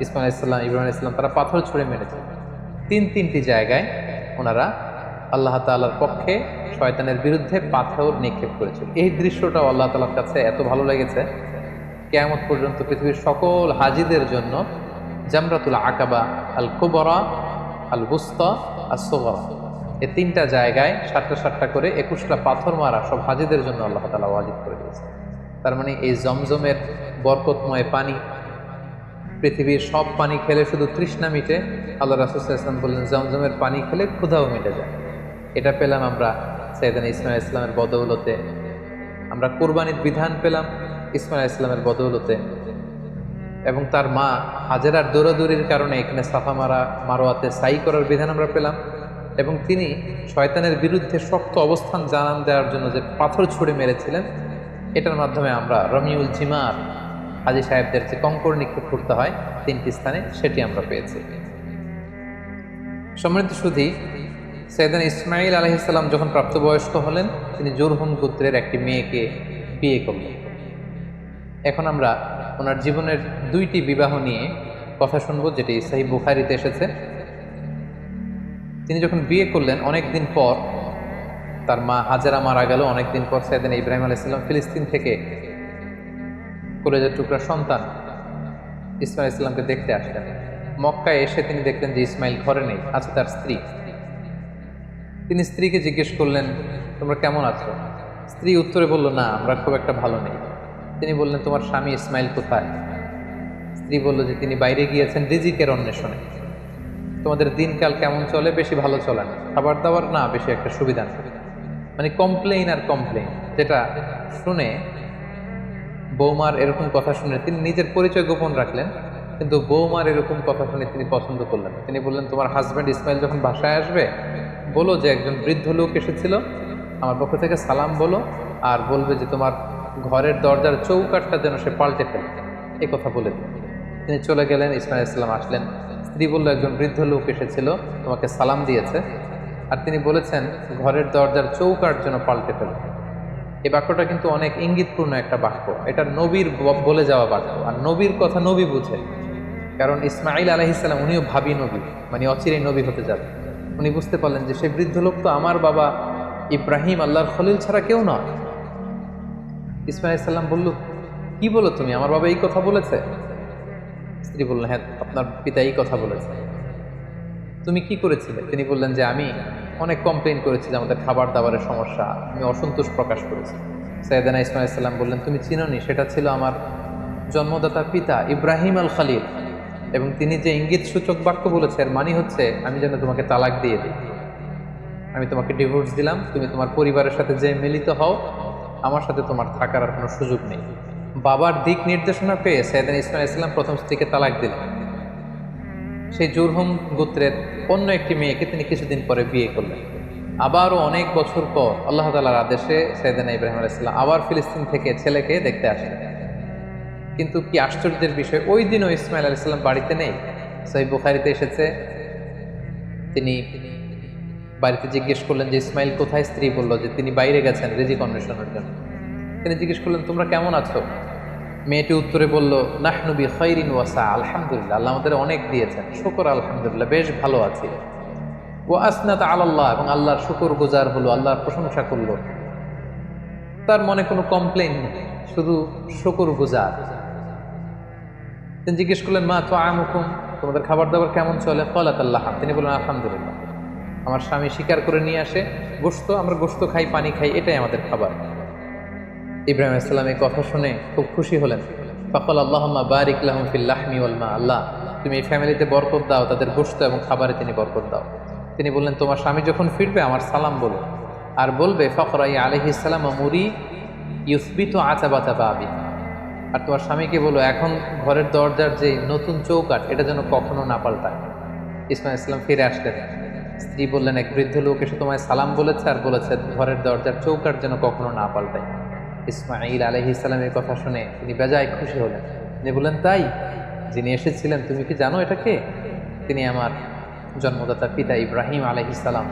ইসমাঈল আলাইহিস সালাম, ইব্রাহিম আলাইহিস সালাম তারা পাথর ছুড়ে মেরেছে। তিনটি জায়গায় ওনারা আল্লাহ তাআলার পক্ষে শয়তানের বিরুদ্ধে পাথর নিক্ষেপ করেছিল। এই দৃশ্যটাও আল্লাহ তাআলার কাছে এত ভালো লেগেছে, কিয়ামত পর্যন্ত পৃথিবীর সকল হাজীদের জন্য জামরাতুল আকাবা, আল কুবরা, আল বুসতা, আস-সুগরা, এই 3টা জায়গায় 7টা করে 21টা পাথর মারা সব হাজীদের জন্য আল্লাহ তাআলা ওয়াজিব করে দিয়েছে। তার মানে এই জমজমের বরকতময় পানি, পৃথিবীর সব পানি খেলে শুধু তৃষ্ণা মিটে, আল্লাহ রাসূল সাল্লাল্লাহু আলাইহি ওয়াসাল্লাম বললেন জমজমের পানি খেলে ক্ষুধাও মিটে যায়। এটা পেলাম আমরা সাইয়েদনা ইসমাঈল আলাইহিস সালামের বদৌলতে, আমরা কুরবানির বিধান পেলাম ইসমাঈল আলাইহিস সালামের বদৌলতে, এবং তার মা হাজেরার দৌড়াদৌড়ির কারণে এখানে সাফা মারোয়াতে সাই করার বিধান আমরা পেলাম, এবং তিনি শয়তানের বিরুদ্ধে শক্ত অবস্থান জানান দেওয়ার জন্য যে পাথর ছুঁড়ে মেরেছিলেন, এটার মাধ্যমে আমরা রমিউল জিমার, হাজী সাহেবদের যে কঙ্কর নিক্ষেপ করতে হয় 3টি স্থানে, সেটি আমরা পেয়েছি। সম্মানিত সুধী, সাইয়েদনা ইসমাঈল আলাইহিস সালাম যখন প্রাপ্তবয়স্ক হলেন, তিনি জুরহুম গোত্রের একটি মেয়েকে বিয়ে করলেন। এখন আমরা ওনার জীবনের 2টি বিবাহ নিয়ে কথা শুনবো, যেটি সহিহ বুখারীতে এসেছে। তিনি যখন বিয়ে করলেন, অনেক দিন পর তার মা হাজেরা মারা গেল। অনেক দিন পর সাইয়েদনা ইব্রাহিম আলাইহিস সালাম ফিলিস্তিন থেকে কলেজের টুকরা সন্তান ইসমাঈল আলাইহিস সালামকে দেখতে আসলেন। মক্কায় এসে তিনি দেখলেন যে ইসমাঈল ঘরে নেই, আছে তার স্ত্রী। তিনি স্ত্রীকে জিজ্ঞেস করলেন, তোমরা কেমন আছো? স্ত্রী উত্তরে বলল, না, আমরা খুব একটা ভালো নেই। তিনি বললেন, তোমার স্বামী ইসমাঈল কোথায়? স্ত্রী বলল যে তিনি বাইরে গিয়েছেন রিজিকের অন্বেষণে। তোমাদের দিনকাল কেমন চলে? বেশি ভালো চলে না, খাবার দাবার না বেশি একটা সুবিধা নেই। মানে কমপ্লেইন আর কমপ্লেইন, যেটা শুনে বৌমার এরকম কথা শুনে তিনি নিজের পরিচয় গোপন রাখলেন, কিন্তু বৌমার এরকম কথা শুনে তিনি পছন্দ করলেন। তিনি বললেন, তোমার হাজব্যান্ড ইসমাঈল যখন বাসায় আসবে, বলো যে একজন বৃদ্ধ লোক এসেছিল, আমার পক্ষ থেকে সালাম বলো, আর বলবে যে তোমার ঘরের দরজার চৌকাঠটা যেন সে পাল্টে ফেলে, এই কথা বলে দিন। তিনি চলে গেলেন, ইসমাঈল আলাইহিস সালাম আসলেন। স্ত্রী বলল, একজন বৃদ্ধ লোক এসেছিল, তোমাকে সালাম দিয়েছে, আর তিনি বলেছেন ঘরের দরজার চৌকাঠ যেন পাল্টে ফেলে। এই বাক্যটা কিন্তু অনেক ইঙ্গিতপূর্ণ একটা বাক্য, এটা নবীর বলে যাওয়া বাক্য, আর নবীর কথা নবী বুঝে। কারণ ইসমাঈল আলাইহিস সালাম উনিও ভাবী নবী, মানে অচিরেই নবী হতে যাবে। উনি বুঝতে পারলেন যে সেই বৃদ্ধ লোক তো আমার বাবা ইব্রাহিম, আল্লাহর খলিল ছাড়া কেউ নয়। ইসমাঈল আলাইহিস সালাম বলল, কি বলো তুমি, আমার বাবা এই কথা বলেছে? স্ত্রী বললেন, হ্যাঁ, আপনার পিতা এই কথা বলেছে। তুমি কি করেছিলে? তিনি বললেন যে আমি অনেক কমপ্লেইন করেছি যে আমাদের খাবার দাবারের সমস্যা, আমি অসন্তোষ প্রকাশ করেছি। সাইয়েদনা ইসমাঈল আলাইহিস সালাম বললেন, তুমি চিনোনি, সেটা ছিল আমার জন্মদাতা পিতা ইব্রাহিম আল খলিল, এবং তিনি যে ইঙ্গিত সূচক বাক্য বলেছে এর মানে হচ্ছে আমি যেন তোমাকে তালাক দিয়ে দিই, আমি তোমাকে ডিভোর্স দিলাম, তুমি তোমার পরিবারের সাথে যে মিলিত হও, আমার সাথে তোমার থাকার আর কোনো সুযোগ নেই। বাবার দিক নির্দেশনা পেয়ে সাইয়েদনা ইসমাঈল আলাইহিস সালাম প্রথম স্ত্রীকে তালাক দিলেন। সেই জুরহুম গোত্রের অন্য একটি মেয়েকে তিনি কিছুদিন পরে বিয়ে করলেন। আবারও অনেক বছর পর আল্লাহ তাআলার আদেশে সাইয়েদনা ইব্রাহিম আলাইহিস সালাম আবার ফিলিস্তিন থেকে ছেলেকে দেখতে আসলেন। কিন্তু কি আশ্চর্যের বিষয়, ওই দিনও ইসমাঈল আলাইহিস সালাম বাড়িতে নেই। সহিহ বুখারীতে এসেছে, তিনি বাড়িতে জিজ্ঞেস করলেন যে ইসমাঈল কোথায়? স্ত্রী বলল যে তিনি বাইরে গেছেন রিজিক অন্বেষণের জন্য। তিনি জিজ্ঞেস করলেন, তোমরা কেমন আছো? মেয়েটি উত্তরে বলল, নাহনু বিখাইরিন ওয়া সা, আলহামদুলিল্লাহ, আল্লাহ আমাদের অনেক দিয়েছেন, শুকর আলহামদুলিল্লাহ, বেশ ভালো আছি। ওয়া আসনাত আলাল্লাহ, এবং আল্লাহর শুকর গুজার হলো, আল্লাহর প্রশংসা করলো। তার মনে কোনো কমপ্লেইন নেই, শুধু শুকর গুজার। তিনি জিজ্ঞেস করলেন, মা তুআমুকুম, তোমাদের খাবার দাবার কেমন চলে? ক্বালাত আল্লাহ, তিনি বললেন আলহামদুলিল্লাহ, আমার স্বামী শিকার করে নিয়ে আসে গোশত, আমরা গোশত খাই, পানি খাই, এটাই আমাদের খাবার। ইব্রাহিম আলাইহিস সালাম এই কথা শুনে খুব খুশি হলেন। ফাকাল আল্লাহুম্মা বারিক লাহুম ফিল লাহমি ওয়াল মা, আল্লাহ তুমি এই ফ্যামিলিতে বরকত দাও, তাদের গোশত এবং খাবারে তিনি বরকত দাও। তিনি বললেন তোমার স্বামী যখন ফিরবে আমার সালাম বলো, আর বলবে ফকরাই আলাইহিস সালাম মুরি ইউসবিতু আতাবাতা বাবি, আর তোমার স্বামীকে বলো এখন ঘরের দরজার যে নতুন চৌকাঠ এটা যেন কখনো না পাল্টায়। ইসমাঈল ইসলাম ফিরে আসলেন, স্ত্রী বললেন এক বৃদ্ধ লোক এসে তোমায় সালাম বলেছে আর বলেছে ঘরের দরজার চৌকাঠ যেন কখনো না পাল্টায়। ইসমাঈল আলাইহিস সালামের কথা শুনে তিনি বেজায় খুশি হলেন। তিনি বললেন তাই, যিনি এসেছিলেন তুমি কি জানো এটা কে? তিনি আমার জন্মদাতা পিতা ইব্রাহিম আলাইহিস সালাম,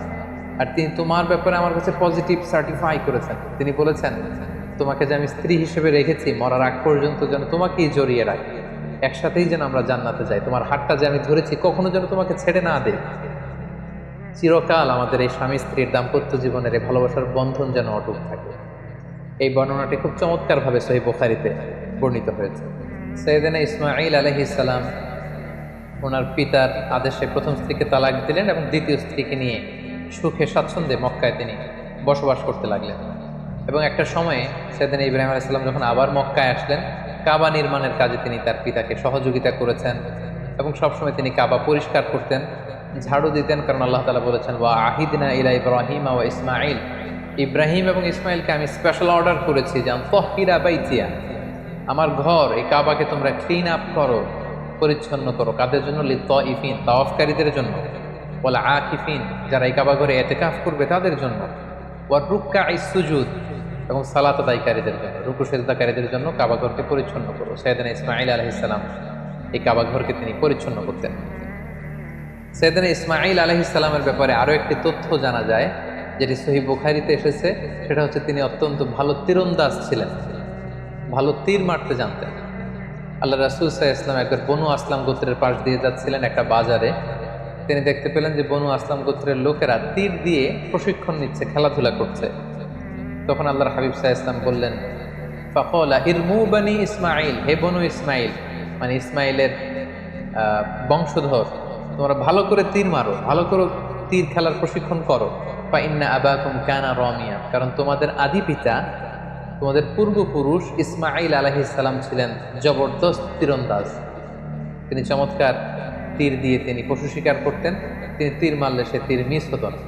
আর তিনি তোমার ব্যাপারে আমার কাছে পজিটিভ সার্টিফাই করেছেন। তিনি বলেছেন তোমাকে যে আমি স্ত্রী হিসেবে রেখেছি মরার আগ পর্যন্ত যেন তোমাকেই জড়িয়ে রাখি, একসাথেই যেন আমরা জান্নাতে যাই, তোমার হাতটা যে আমি ধরেছি কখনো যেন তোমাকে ছেড়ে না দেই, চিরকাল আমাদের এই স্বামী স্ত্রীর দাম্পত্য জীবনের এই ভালোবাসার বন্ধন যেন অটুট থাকে। এই বর্ণনাটি খুব চমৎকারভাবে সহিহ বুখারীতে বর্ণিত হয়েছে। সাইয়েদনা ইসমাঈল আলাইহিস সালাম ওনার পিতার আদেশে প্রথম স্ত্রীকে তালাক দিলেন এবং দ্বিতীয় স্ত্রীকে নিয়ে সুখে স্বাচ্ছন্দ্যে মক্কায় তিনি বসবাস করতে লাগলেন। এবং একটা সময়ে সাইয়েদনা ইব্রাহিম আলাইহিস সালাম যখন আবার মক্কায় আসলেন, কাবা নির্মাণের কাজে তিনি তার পিতাকে সহযোগিতা করেছেন এবং সবসময় তিনি কাবা পরিষ্কার করতেন, ঝাড়ু দিতেন, কারণ আল্লাহ তাআলা বলেছেন ওয়া আহিদনা ইলা ইব্রাহিম ওয়া ইসমাঈল, ইব্রাহিম এবং ইসমাঈলকে আমি স্পেশাল অর্ডার করেছি যে তাহহিরা বাইতিয়া, আমার ঘর এই কাবাকে তোমরা ক্লিন আপ করো, পরিচ্ছন্ন করো। কাদের জন্য? লিত্তাইফিন, তাওয়াফকারীদের জন্য, ওয়াল আকিফিন, যারা এই কাবা ঘরে ইতিকাফ করবে তাদের জন্য, ওয়ার রুকআইস সুজুদ, এবং সালাত আদায়কারীদের জন্য, রুকু সিজদাকারীদের জন্য কাবা ঘরকে পরিচ্ছন্ন করো। সাইয়েদনা ইসমাঈল আলাইহিস সালাম এই কাবা ঘরকে তিনি পরিচ্ছন্ন করতেন। সাইয়েদনা ইসমাঈল আলাইহিস সালামের ব্যাপারে আরো একটি তথ্য জানা যায় যেটি সহিহ বুখারীতে এসেছে, সেটা হচ্ছে তিনি অত্যন্ত ভালো তীরন্দাজ ছিলেন, ভালো তীর মারতে জানতেন। আল্লাহ রাসূল সাল্লাল্লাহু আলাইহি ওয়াসাল্লাম একবার বনু আসলাম গোত্রের পাশ দিয়ে যাচ্ছিলেন একটা বাজারে, তিনি দেখতে পেলেন যে বনু আসলাম গোত্রের লোকেরা তীর দিয়ে প্রশিক্ষণ নিচ্ছে, খেলাধুলা করছে। তখন আল্লাহর হাবিব সাল্লাল্লাহু আলাইহি ওয়াসাল্লাম বললেন ফাকালা ইরমু বানি ইসমাঈল, হে বনু ইসমাঈল, মানে ইসমাঈলের বংশধর, তোমরা ভালো করে তীর মারো, ভালো করে তীর খেলার প্রশিক্ষণ করো। ফা ইন্না আবাকুম কানা রামিয়া, কারণ তোমাদের আদি পিতা, তোমাদের পূর্বপুরুষ ইসমাঈল আলাইহিস সালাম ছিলেন জবরদস্ত তীরন্দাজ। তিনি চমৎকার তীর দিয়ে তিনি পশু শিকার করতেন, তিনি তীর মারলে সে তীর মিস হতো না।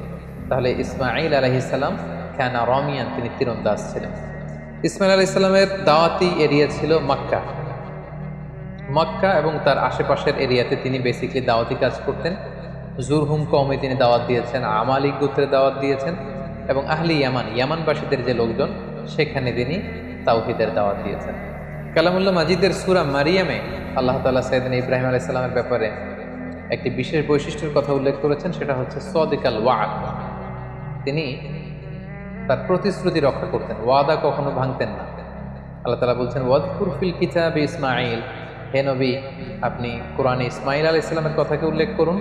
তাহলে ইসমাঈল আলাইহিস সালাম কানা রামিয়ান, তিনি তীরন্দাজ ছিলেন। ইসমাঈল আলাইহিস সালামের দাওয়াতি এরিয়া ছিল মক্কা। মক্কা এবং তার আশেপাশের এরিয়াতে তিনি বেসিক্যালি দাওয়াতি কাজ করতেন। জুরহুম কওমে তিনি দাওয়াত দিয়েছেন, আমালিক গোত্রে দাওয়াত দিয়েছেন, এবং আহলি ইয়ামান, ইয়ামানবাসীদের যে লোকজন সেখানে তিনি তাওহীদের দাওয়াত দিয়েছেন। কালামুল্লাহ মাজিদের সূরা মারিয়ামে আল্লাহ তাআলা সাইয়েদনা ইব্রাহিম আলাইহিস সালামের ব্যাপারে একটি বিশেষ বৈশিষ্ট্যের কথা উল্লেখ করেছেন, সেটা হচ্ছে সাদিকাল ওয়া'দ। তিনি তার প্রতিশ্রুতি রক্ষা করতেন, ওয়াদা কখনো ভাঙতেন না। আল্লাহ তাআলা বলছেন ওয়াযকুর ফিল কিতাবি ইসমাঈল, হে নবী আপনি কোরআনে ইসমাঈল আলাইহিস সালামের কথাকে উল্লেখ করুন।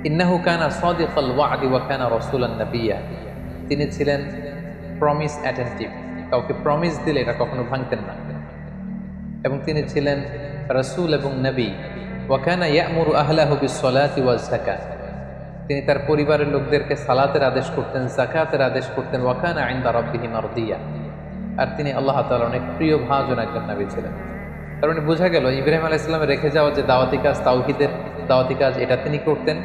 ইন্নাহু কানা সাদিকাল ওয়া'দি ওয়া কানা রাসূলান নাবিয়্যা, তিনি ছিলেন প্রমিস অ্যাটেন্টিভ, কাউকে প্রমিস দিলে এটা কখনো ভাঙতেন না, এবং তিনি ছিলেন রাসূল এবং নবী। ওয়া কানা ইয়া'মুরু আহলাহু বিস-সালাতি ওয়াজ-যাকাত, তিনি তার পরিবারের লোকদেরকে সালাতের আদেশ করতেন, যাকাতের আদেশ করতেন। ওয়া কানা ইনদা রাব্বিহি মারদিয়া, আর তিনি আল্লাহ তাআলার অনেক প্রিয় ভাজন একজন নবী ছিলেন। তার মানে বোঝা গেল ইব্রাহিম আলাইহিস সালামের রেখে যাওয়া যে দাওয়াতি কাজ, তাওহীদের দাওয়াতি কাজ, এটা তিনি করতেন।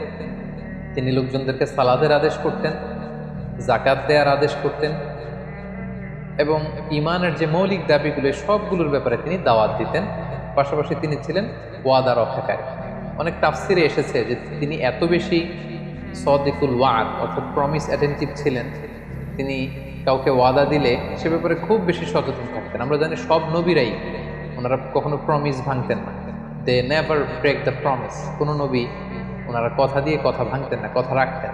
তিনি লোকজনদেরকে সালাতের আদেশ করতেন, যাকাত দেওয়ার আদেশ করতেন, এবং ঈমানের যে মৌলিক দাবিগুলো সবগুলোর ব্যাপারে তিনি দাওয়াত দিতেন। পাশাপাশি তিনি ছিলেন ওয়াদা রক্ষাকারী। অনেক তাফসিরে এসেছে যে তিনি এত বেশি সাদিকুল ওয়া'দ অর্থাৎ প্রমিস অ্যাটেন্টিভ ছিলেন, তিনি কাউকে ওয়াদা দিলে সে ব্যাপারে খুব বেশি সচেতন থাকতেন। আমরা জানি সব নবীরাই ওনারা কখনো প্রমিস ভাঙতেন না, they never break the promise. কোনো নবী ওনারা কথা দিয়ে কথা ভাঙতেন না, কথা রাখতেন।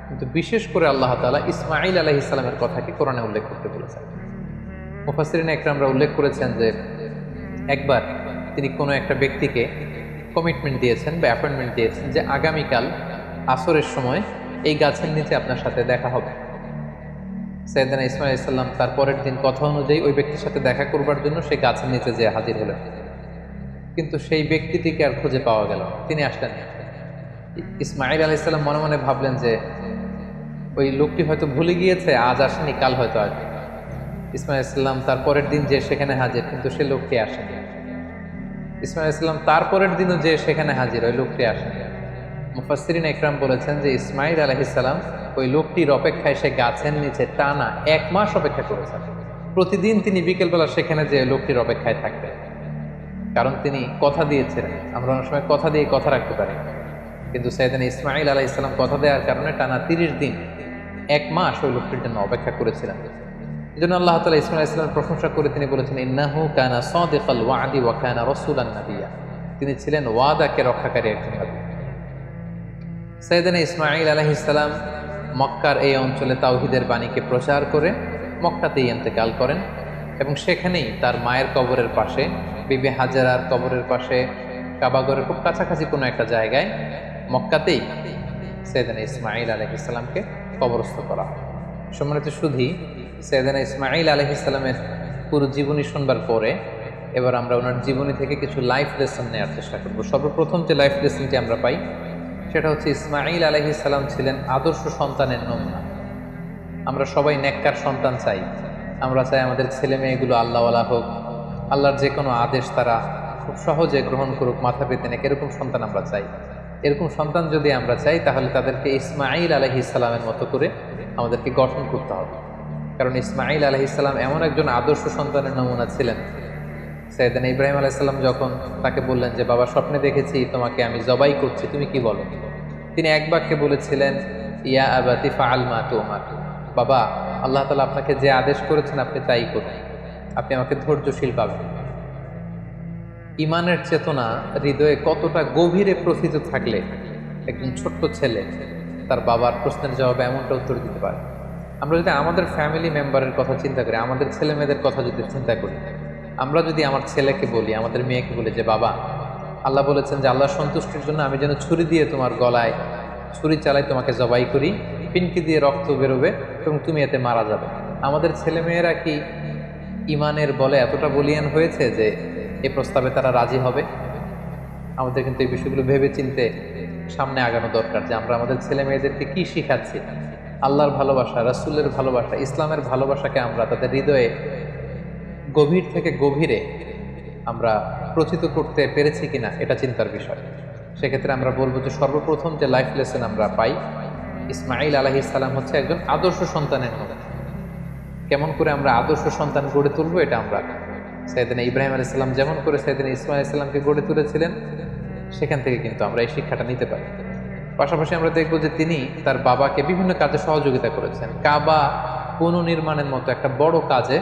কিন্তু বিশেষ করে আল্লাহ তাআলা ইসমাঈল আলাইহিস সালামের কথাকে কোরআনে উল্লেখ করতে বলেছেন। মুফাসসিরিন একরামরা উল্লেখ করেছেন যে একবার তিনি কোনো একটা ব্যক্তিকে কমিটমেন্ট দিয়েছেন বা অ্যাপয়েন্টমেন্ট দিয়েছেন যে আগামীকাল আসরের সময় এই গাছের নিচে আপনার সাথে দেখা হবে। সাইয়েদনা ইসমাঈল আলাইহিস সালাম তার পরের দিন কথা অনুযায়ী ওই ব্যক্তির সাথে দেখা করবার জন্য সেই গাছের নিচে যেয়ে হাজির হলেন, কিন্তু সেই ব্যক্তিটিকে আর খুঁজে পাওয়া গেল না, তিনি আসলেন না। ইসমাঈল আলাইহিস সালাম মনে মনে ভাবলেন যে ওই লোকটি হয়তো ভুলে গিয়েছে, আজ আসেনি, কাল হয়তো আসবে। ইসমাঈল আলাইহিস সালাম তার পরের দিন যে সেখানে হাজির, কিন্তু সে লোকটি আসেনি। ইসমাঈল আলাইহিস সালাম তারপরের দিনও যে সেখানে হাজির, ওই লোকটি আসে। মুফাসসিরিন ইকরাম বলেছেন যে ইসমাঈল আলাইহিস সালাম ওই লোকটির অপেক্ষায় সে গাছের নিচে টানা 1 মাস অপেক্ষা করেছেন। প্রতিদিন তিনি বিকেলবেলা সেখানে যে লোকটির অপেক্ষায় থাকতেন, কারণ তিনি কথা দিয়েছিলেন। আমরা অনেক সময় কথা দিয়ে কথা রাখতে পারি, কিন্তু সাইয়েদনা ইসমাঈল আলাইহিস সালাম কথা দেওয়ার কারণে টানা 30 দিন 1 মাস ওই লোকটির জন্য অপেক্ষা করেছিলেন। এই জন্য আল্লাহ তাআলা ইসমাঈল আলাইহিস সালামের প্রশংসা করে তিনি বলেছেন, ইন্নাহু কানা সাদিকাল ওয়াদি ওয়া কানা রাসূলান নাবিয়্যা। তিনি ছিলেন ওয়াদাকে রক্ষাকারী একজন নবী। সাইয়েদনা ইসমাঈল আলাইহিস সালাম মক্কার এই অঞ্চলে তাওহীদের বাণীকে প্রচার করে মক্কাতেই ইন্তেকাল করেন, এবং সেখানেই তার মায়ের কবরের পাশে, বিবি হাজারার কবরের পাশে, কাবাগরের খুব কাছাকাছি কোনো একটা জায়গায় মক্কাতেই সাইয়েদনা ইসমাঈল আলাইহিস সালামকে কবরস্থ করা হয়। সম্মানিত সুধী, সাইয়েদনা ইসমাঈল আলাইহিস সালামের পুরো জীবনী শুনবার পরে এবার আমরা ওনার জীবনী থেকে কিছু লাইফ লেসন নেওয়ার চেষ্টা করব। সর্বপ্রথম যে লাইফ লেসনটি আমরা পাই সেটা হচ্ছে ইসমাঈল আলাইহিস সালাম ছিলেন আদর্শ সন্তানের নমুনা। আমরা সবাই নেককার সন্তান চাই। আমরা চাই আমাদের ছেলে মেয়েগুলো আল্লাহওয়ালা হোক, আল্লাহর যে কোনো আদেশ তারা খুব সহজে গ্রহণ করুক, মাথা পেতে নেক, এরকম সন্তান আমরা চাই। এরকম সন্তান যদি আমরা চাই তাহলে তাদেরকে ইসমাঈল আলাইহিস সালামের মতো করে আমাদেরকে গঠন করতে হবে। কারণ ইসমাঈল আলাইহিস সালাম এমন একজন আদর্শ সন্তানের নমুনা ছিলেন। সাইয়েদনা ইব্রাহিম আলাইহিস সালাম যখন তাকে বললেন যে বাবা, স্বপ্নে দেখেছি তোমাকে আমি জবাই করছি, তুমি কি বলো? তিনি এক বাক্যে বলেছিলেন, ইয়া আবাতি ফাআল মা তুমার। বাবা, আল্লাহ তাআলা আপনাকে যে আদেশ করেছেন আপনি তাই করুন, আপনি আমাকে ধৈর্যশীল পাবেন। ইমানের চেতনা হৃদয়ে কতটা গভীরে প্রথিত থাকলে একজন ছোট্ট ছেলে তার বাবার প্রশ্নের জবাবে এমনটা উত্তর দিতে পারে। আমরা যদি আমাদের ফ্যামিলি মেম্বারের কথা চিন্তা করি, আমাদের ছেলে মেয়েদের কথা যদি চিন্তা করি, আমরা যদি আমার ছেলেকে বলি, আমাদের মেয়েকে বলি যে বাবা, আল্লাহ বলেছেন যে আল্লাহর সন্তুষ্টির জন্য আমি যেন ছুরি দিয়ে তোমার গলায় ছুরি চালাই, তোমাকে জবাই করি, পিনকি দিয়ে রক্ত বেরোবে এবং তুমি এতে মারা যাবে। আমাদের ছেলেমেয়েরা কি ইমানের বলে এতটা বলিয়ান হয়েছে যে এই প্রস্তাবে তারা রাজি হবে? আমাদের কিন্তু এই বিষয়গুলো ভেবে চিনতে সামনে আগানো দরকার, যে আমরা আমাদের ছেলে মেয়েদেরকে কি শিখাচ্ছি। আল্লাহর ভালোবাসা, রাসূলের ভালোবাসা, ইসলামের ভালোবাসাকে আমরা তাদের হৃদয়ে গভীর থেকে গভীরে আমরা প্রচিত করতে পেরেছি কিনা, এটা চিন্তার বিষয়। সেক্ষেত্রে আমরা বলবো যে সর্বপ্রথম যে লাইফ লেসন আমরা পাই, ইসমাঈল আলাইহিস সালাম হচ্ছে একজন আদর্শ সন্তানের মতো। কেমন করে আমরা আদর্শ সন্তান গড়ে তুলবো, এটা আমরা সাইয়েদনা ইব্রাহিম আলাইহিস সালাম যেমন করে সাইয়েদনা ইসমাঈল আলাইহিস সালামকে গড়ে তুলেছিলেন, সেখান থেকে কিন্তু আমরা এই শিক্ষাটা নিতে পারি। পাশাপাশি আমরা দেখব যে তিনি তার বাবাকে বিভিন্ন কাজে সহযোগিতা করেছেন। কাবা পুনর্নির্মাণের মতো একটা বড় কাজে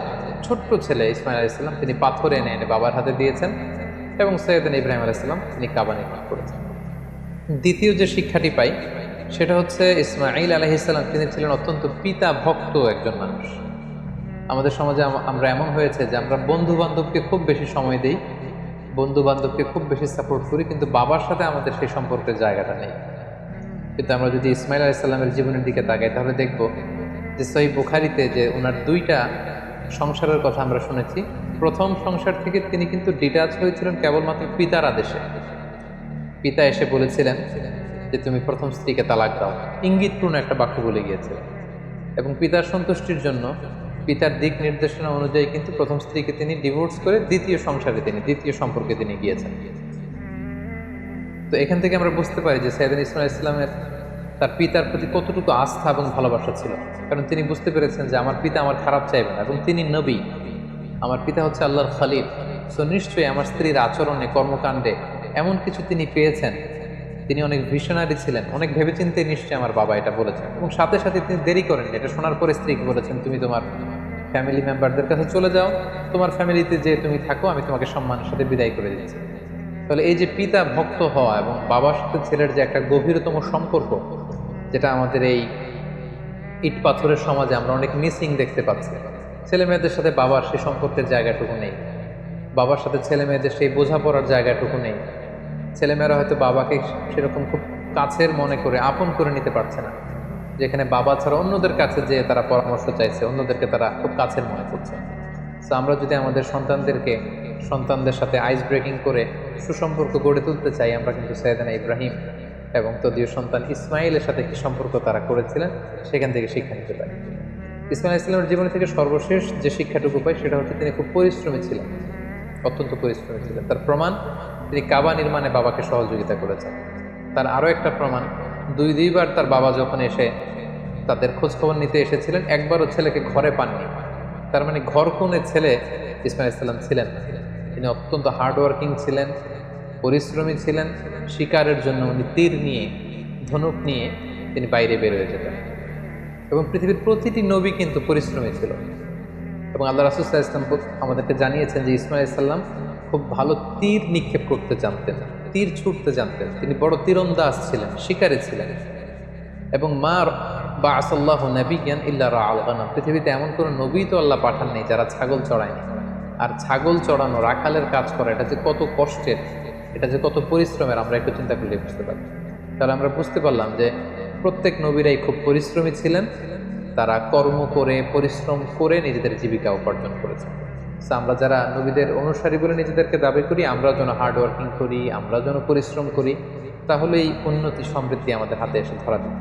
ছোট্ট ছেলে ইসমাঈল আলাইহিস সালাম তিনি পাথর এনে এনে বাবার হাতে দিয়েছেন, এবং সাইয়েদনা ইব্রাহিম আলাইহিস সালাম তিনি কাবা নির্মাণ করেছেন। দ্বিতীয় যে শিক্ষাটি পাই সেটা হচ্ছে ইসমাঈল আলাইহিস সালাম তিনি ছিলেন অত্যন্ত পিতা ভক্ত একজন মানুষ। আমাদের সমাজে আমরা এমন হয়েছে যে আমরা বন্ধু বান্ধবকে খুব বেশি সময় দিই, বন্ধু বান্ধবকে খুব বেশি সাপোর্ট করি, কিন্তু বাবার সাথে আমাদের সেই সম্পর্কের জায়গাটা নেই। কিন্তু আমরা যদি ইসমাঈল আলাইহিস সালামের জীবনের দিকে তাকাই তাহলে দেখব যে সহিহ বুখারীতে যে ওনার 2টা সংসারের কথা আমরা শুনেছি। প্রথম সংসার থেকে তিনি কিন্তু ডিটাচ হয়েছিলেন কেবলমাত্র পিতার আদেশে। পিতা এসে বলেছিলেন যে তুমি প্রথম স্ত্রীকে তালাক দাও, ইঙ্গিতপূর্ণ একটা বাক্য বলে গিয়েছিলেন, এবং পিতার সন্তুষ্টির জন্য পিতার দিক নির্দেশনা অনুযায়ী কিন্তু প্রথম স্ত্রীকে তিনি ডিভোর্স করে দ্বিতীয় সম্পর্কে তিনি গিয়েছেন। তো এখান থেকে আমরা বুঝতে পারি যে সাইয়েদনা ইসমাঈল আলাইহিস সালামের তার পিতার প্রতি কতটুকু আস্থা এবং ভালোবাসা ছিল। কারণ তিনি বুঝতে পেরেছেন যে আমার পিতা আমার খারাপ চাইবে না, এবং তিনি নবী, আমার পিতা হচ্ছে আল্লাহর খলিল। সো নিশ্চয়ই আমার স্ত্রীর আচরণে, কর্মকাণ্ডে এমন কিছু তিনি পেয়েছেন। তিনি অনেক ভিশনারি ছিলেন, অনেক ভেবেচিন্তে নিশ্চয়ই আমার বাবা এটা বলেছেন, এবং সাথে সাথে তিনি দেরি করেন। এটা শোনার পরে স্ত্রীকে বলেছেন, তুমি তোমার ফ্যামিলি মেম্বারদের কাছে চলে যাও, তোমার ফ্যামিলিতে যে তুমি থাকো, আমি তোমাকে সম্মানের সাথে বিদায় করে দিচ্ছি। তাহলে এই যে পিতা ভক্ত হওয়া এবং বাবার সাথে ছেলের যে একটা গভীরতম সম্পর্ক, যেটা আমাদের এই ইট পাথরের সমাজে আমরা অনেক মিসিং দেখতে পাচ্ছি। ছেলে মেয়েদের সাথে বাবার সেই সম্পর্কের জায়গাটুকু নেই, বাবার সাথে ছেলে মেয়েদের সেই বোঝাপড়ার জায়গাটুকু নেই। ছেলেমেয়েরা হয়তো বাবাকে সেরকম খুব কাছের মনে করে আপন করে নিতে পারছে না, যেখানে বাবা ছাড়া অন্যদের কাছে যে তারা পরামর্শ চাইছে, অন্যদেরকে তারা খুব কাছের মনে করছে। তো আমরা যদি আমাদের সন্তানদের সাথে আইস ব্রেকিং করে সুসম্পর্ক গড়ে তুলতে চাই, আমরা কিন্তু সাইয়েদনা ইব্রাহিম এবং তদীয় সন্তান ইসমাঈলের সাথে কি সম্পর্ক তারা করেছিলেন সেখান থেকে শিক্ষা নিতে পারি। ইসমাঈল আলাইহিস সালামের জীবন থেকে সর্বশেষ যে শিক্ষাটুকু পাই সেটা হচ্ছে তিনি খুব পরিশ্রমী ছিলেন, অত্যন্ত পরিশ্রমী ছিলেন। তার প্রমাণ তিনি কাবা নির্মাণে বাবাকে সহযোগিতা করেছেন। তার আরও একটা প্রমাণ, দুইবার তার বাবা যখন এসে তাদের খোঁজখবর নিতে এসেছিলেন, একবারও ছেলেকে ঘরে পাননি। তার মানে ঘর কোণে ছেলে ইসমাইল ইসলাম ছিলেন না। তিনি অত্যন্ত হার্ডওয়ার্কিং ছিলেন, পরিশ্রমী ছিলেন। শিকারের জন্য উনি তীর নিয়ে, ধনুক নিয়ে তিনি বাইরে বের হয়ে যেতেন। এবং পৃথিবীর প্রতিটি নবী কিন্তু পরিশ্রমী ছিল। এবং আল্লাহ রাসূল সাল্লাল্লাহু আলাইহি ওয়াসাল্লাম আমাদেরকে জানিয়েছেন যে ইসমাইল ইসলাম খুব ভালো তীর নিক্ষেপ করতে জানতেন, তীর ছুটতে জানতেন। তিনি বড় তীরন্দাজ ছিলেন, শিকারী ছিলেন। এবং বাআসাল্লাহু নাবিয়্যান ইল্লা রাআল গানাম, পৃথিবীতে এমন কোনো নবী তো আল্লাহ পাঠান নেই যারা ছাগল চড়ায়নি। আর ছাগল চড়ানো, রাখালের কাজ করা, এটা যে কত কষ্টের, এটা যে কত পরিশ্রমের, আমরা একটু চিন্তা করলে বুঝতে পারি। তাহলে আমরা বুঝতে পারলাম যে প্রত্যেক নবীরাই খুব পরিশ্রমী ছিলেন। তারা কর্ম করে, পরিশ্রম করে নিজেদের জীবিকা উপার্জন করেছেন। আমরা যারা নবীদের অনুসারী বলে নিজেদেরকে দাবি করি, আমরা যেন হার্ডওয়ার্কিং করি, আমরা যেন পরিশ্রম করি, তাহলে এই উন্নতি সমৃদ্ধি আমাদের হাতে এসে ধরা দিবে।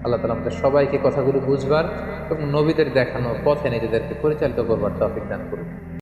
আল্লাহ তাআলা আমাদের সবাইকে কথাগুলো বুঝবার এবং নবীদের দেখানো পথে নিজেদেরকে পরিচালিত করবার তৌফিক দান করুন।